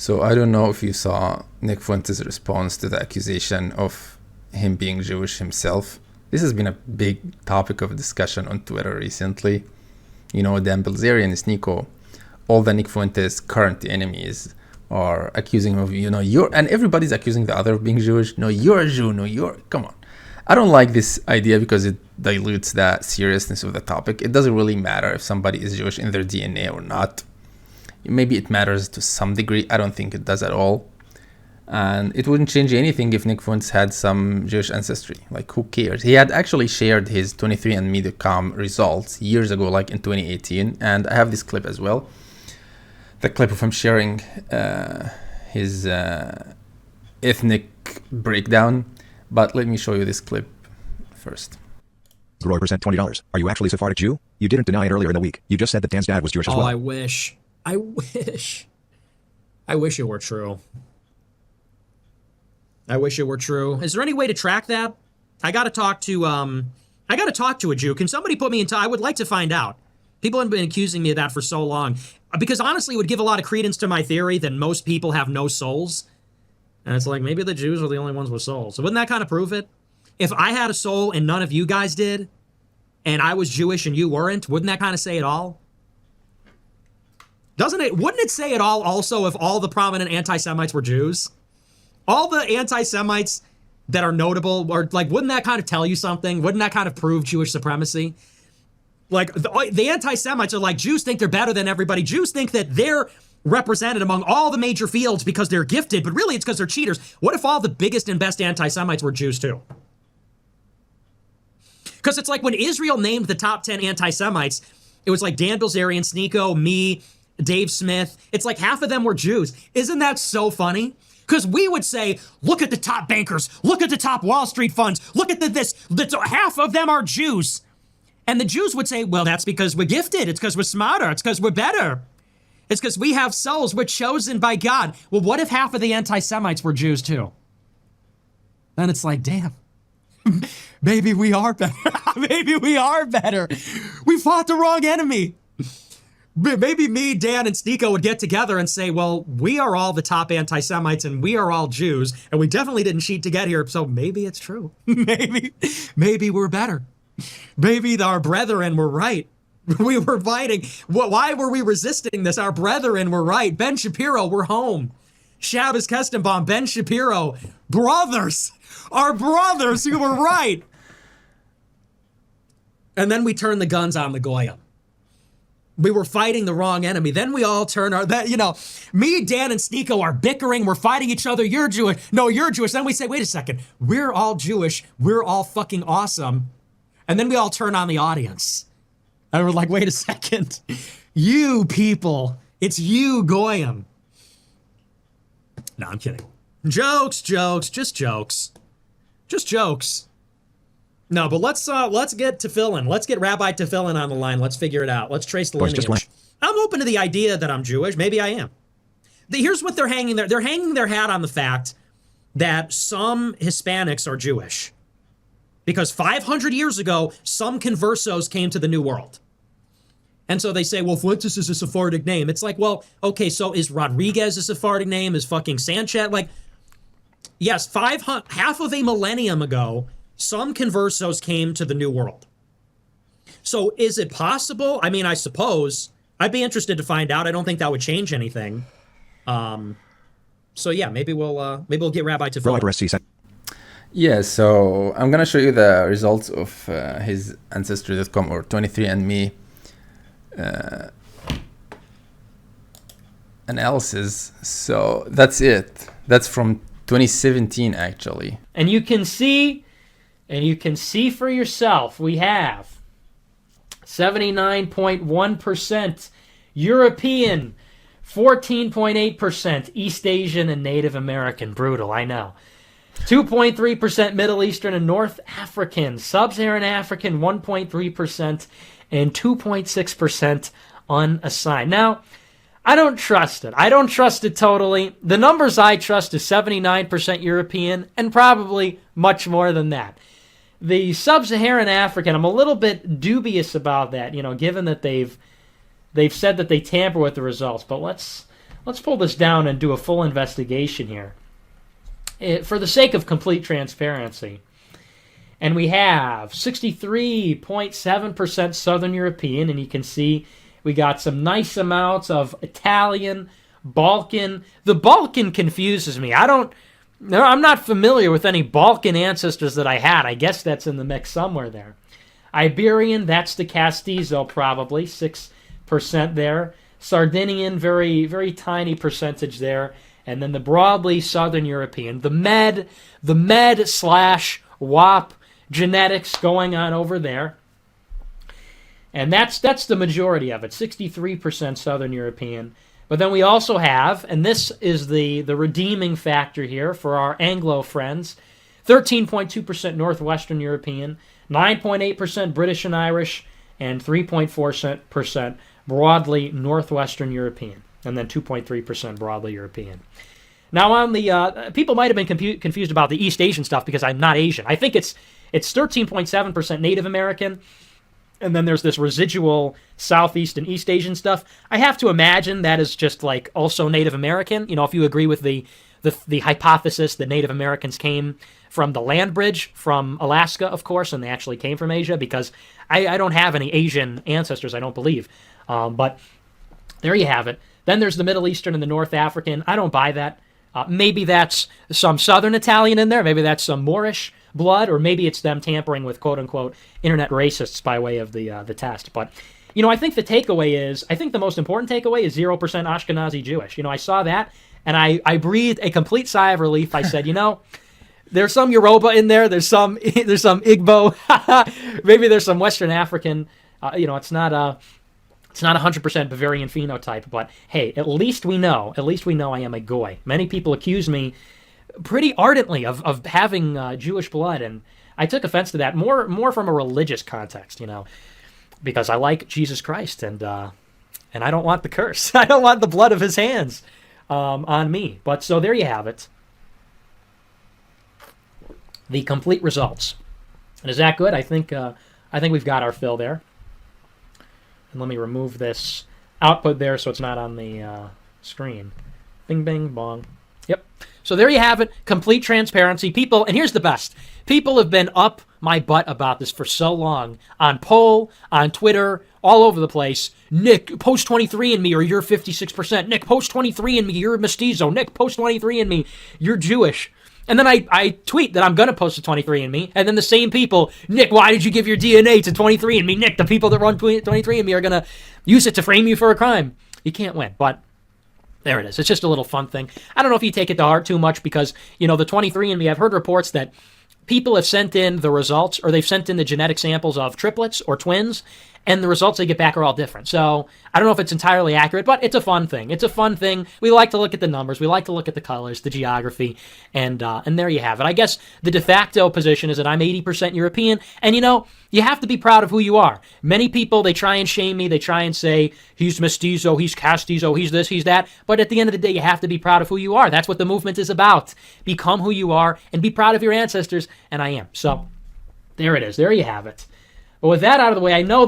So I don't know if you saw Nick Fuentes' response to the accusation of him being Jewish himself. This has been a big topic of discussion on Twitter recently. You know, Dan Bilzerian and Sneeko, all the Nick Fuentes current enemies are accusing him of, and everybody's accusing the other of being Jewish. No, you're a Jew. No, come on. I don't like this idea because it dilutes the seriousness of the topic. It doesn't really matter if somebody is Jewish in their DNA or not. Maybe it matters to some degree. I don't think it does at all. And it wouldn't change anything if Nick Fuentes had some Jewish ancestry. Like, who cares? He had actually shared his 23andMe.com results years ago, like in 2018. And I have this clip as well. The clip of him sharing his ethnic breakdown. But let me show you this clip first. Roy percent $20. Are you actually Sephardic Jew? You didn't deny it earlier in the week. You just said that Dan's dad was Jewish as well. Oh, I wish it were true. I wish it were true. Is there any way to track that? I gotta talk to a Jew. Can somebody put me in touch? I would like to find out. People have been accusing me of that for so long. Because honestly, it would give a lot of credence to my theory that most people have no souls. And it's like, maybe the Jews are the only ones with souls. So wouldn't that kind of prove it? If I had a soul and none of you guys did, and I was Jewish and you weren't, wouldn't that kind of say it all? Doesn't it? Wouldn't it say it all also if all the prominent anti-Semites were Jews? All the anti-Semites that are notable, or like, wouldn't that kind of tell you something? Wouldn't that kind of prove Jewish supremacy? Like, the anti-Semites are like, Jews think they're better than everybody. Jews think that they're represented among all the major fields because they're gifted, but really it's because they're cheaters. What if all the biggest and best anti-Semites were Jews too? Because it's like when Israel named the top 10 anti-Semites, it was like Dan Bilzerian, Sneeko, me, Dave Smith. It's like half of them were Jews. Isn't that so funny? Because we would say, look at the top bankers, look at the top Wall Street funds, look at half of them are Jews. And the Jews would say, well, that's because we're gifted. It's because we're smarter. It's because we're better. It's because we have souls. We're chosen by God. Well, what if half of the anti-Semites were Jews too? Then it's like, damn, maybe we are better. Maybe we are better. We fought the wrong enemy. Maybe me, Dan, and Sneeko would get together and say, well, we are all the top anti-Semites and we are all Jews, and we definitely didn't cheat to get here, so maybe it's true. Maybe we're better. Maybe our brethren were right. We were fighting. Why were we resisting this? Our brethren were right. Ben Shapiro, we're home. Shabbos Kestenbaum, Ben Shapiro, brothers. Our brothers, you were right. And then we turned the guns on the Goyim. We were fighting the wrong enemy. Then we all turn me, Dan, and Sneeko are bickering. We're fighting each other. You're Jewish. No, you're Jewish. Then we say, wait a second. We're all Jewish. We're all fucking awesome. And then we all turn on the audience. And we're like, wait a second. You people. It's you, Goyim. No, I'm kidding. Jokes, just jokes. Just jokes. No, but let's get Tefillin. Let's get Rabbi Tefillin on the line. Let's figure it out. Let's trace the lineage. I'm open to the idea that I'm Jewish. Maybe I am. Here's what they're hanging there. They're hanging their hat on the fact that some Hispanics are Jewish. Because 500 years ago, some conversos came to the New World. And so they say, well, Fuentes is a Sephardic name. It's like, well, okay, so is Rodriguez a Sephardic name? Is fucking Sanchez? Like, yes, half of a millennium ago, some conversos came to the New World. So is it possible? I mean, I suppose. I'd be interested to find out. I don't think that would change anything. So yeah, maybe we'll get Rabbi Tefillin. Yeah, so I'm gonna show you the results of his Ancestry.com or 23andMe analysis. So that's it. That's from 2017 actually. And you can see for yourself, we have 79.1% European, 14.8% East Asian and Native American. Brutal, I know. 2.3% Middle Eastern and North African, Sub-Saharan African 1.3%, and 2.6% unassigned. Now, I don't trust it. I don't trust it totally. The numbers I trust is 79% European and probably much more than that. The Sub-Saharan African, I'm a little bit dubious about that, given that they've said that they tamper with the results. But let's let's pull this down and do a full investigation here. For the sake of complete transparency. And we have 63.7% Southern European, and you can see we got some nice amounts of Italian, Balkan. The Balkan confuses me. I'm not familiar with any Balkan ancestors that I had. I guess that's in the mix somewhere there. Iberian, that's the Castizo probably, 6% there. Sardinian, very, very tiny percentage there. And then the broadly Southern European. The Med / WAP genetics going on over there. And that's the majority of it, 63% Southern European. But then we also have, and this is the redeeming factor here for our Anglo friends, 13.2% Northwestern European, 9.8% British and Irish, and 3.4% broadly Northwestern European, and then 2.3% broadly European. Now on the, people might have been confused about the East Asian stuff because I'm not Asian. I think it's 13.7% Native American, and then there's this residual Southeast and East Asian stuff. I have to imagine that is just like also Native American. You know, if you agree with the hypothesis that Native Americans came from the land bridge from Alaska, of course, and they actually came from Asia, because I don't have any Asian ancestors, I don't believe. But there you have it. Then there's the Middle Eastern and the North African. I don't buy that. Maybe that's some Southern Italian in there. Maybe that's some Moorish blood, or maybe it's them tampering with quote-unquote internet racists by way of the test. But, you know, I think the most important takeaway is 0% Ashkenazi Jewish. You know, I saw that, and I breathed a complete sigh of relief. I said, you know, there's some Yoruba in there. There's some Igbo. Maybe there's some Western African. You know, it's not 100% Bavarian phenotype, but hey, at least we know I am a goy. Many people accuse me pretty ardently of having Jewish blood, and I took offense to that more from a religious context, you know, because I like Jesus Christ, and I don't want the curse. I don't want the blood of his hands on me. But so there you have it. The complete results. And is that good? I think we've got our fill there. And let me remove this output there so it's not on the screen. Bing, bing, bong. Yep. So there you have it. Complete transparency. People, and here's the best. People have been up my butt about this for so long. On poll, on Twitter, all over the place. Nick, post 23andMe or you're 56%. Nick, post 23andMe, you're mestizo. Nick, post 23andMe, you're Jewish. And then I tweet that I'm going to post to 23andMe, and then the same people, Nick, why did you give your DNA to 23andMe? Nick, the people that run 23andMe are going to use it to frame you for a crime. You can't win, but there it is. It's just a little fun thing. I don't know if you take it to heart too much because, you know, the 23andMe, I've heard reports that people have sent in the results, or they've sent in the genetic samples of triplets or twins, and the results they get back are all different. So I don't know if it's entirely accurate, but it's a fun thing. It's a fun thing. We like to look at the numbers. We like to look at the colors, the geography, and there you have it. I guess the de facto position is that I'm 80% European, and you know, you have to be proud of who you are. Many people, they try and shame me. They try and say, he's mestizo, he's castizo, he's this, he's that. But at the end of the day, you have to be proud of who you are. That's what the movement is about. Become who you are and be proud of your ancestors, and I am. So there it is. There you have it. But with that out of the way, I know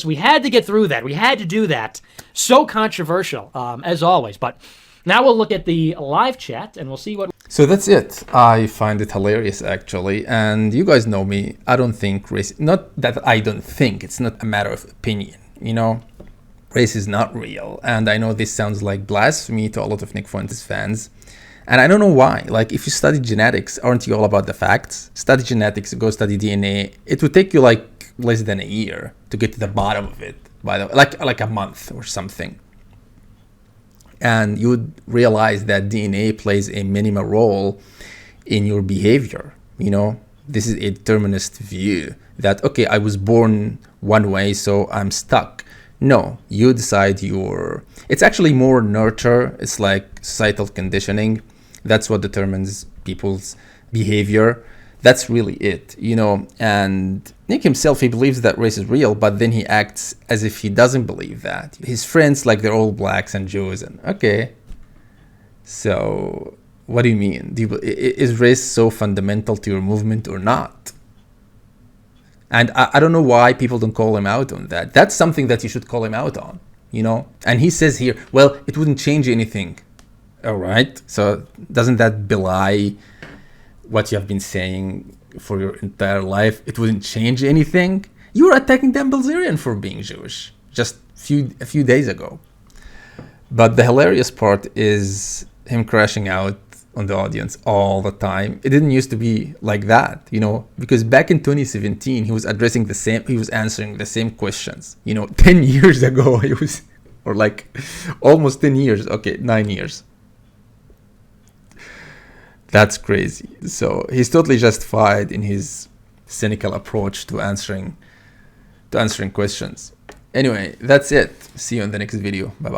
we had to get through that. We had to do that. So controversial, as always. But now we'll look at the live chat, and we'll see what... So that's it. I find it hilarious, actually. And you guys know me. I don't think race... Not that I don't think. It's not a matter of opinion. You know, race is not real. And I know this sounds like blasphemy to a lot of Nick Fuentes fans. And I don't know why. Like, if you study genetics, aren't you all about the facts? Study genetics, go study DNA. It would take you like less than a year to get to the bottom of it, by the way, like a month or something. And you would realize that DNA plays a minimal role in your behavior. You know, this is a determinist view that, okay, I was born one way, so I'm stuck. No, you decide it's actually more nurture. It's like societal conditioning. That's what determines people's behavior. That's really it, you know. And Nick himself, he believes that race is real, but then he acts as if he doesn't believe that. His friends, like, they're all blacks and Jews, and okay. So what do you mean? Is race so fundamental to your movement or not? And I don't know why people don't call him out on that. That's something that you should call him out on. And he says here, well, it wouldn't change anything. All right. So doesn't that belie what you have been saying for your entire life? It wouldn't change anything. You were attacking Dan Bilzerian for being Jewish just a few days ago. But the hilarious part is him crashing out on the audience all the time. It didn't used to be like that, because back in 2017, he was answering the same questions. 10 years ago, or like almost 10 years. Okay, 9 years. That's crazy. So he's totally justified in his cynical approach to answering questions. Anyway, that's it. See you in the next video. Bye-bye.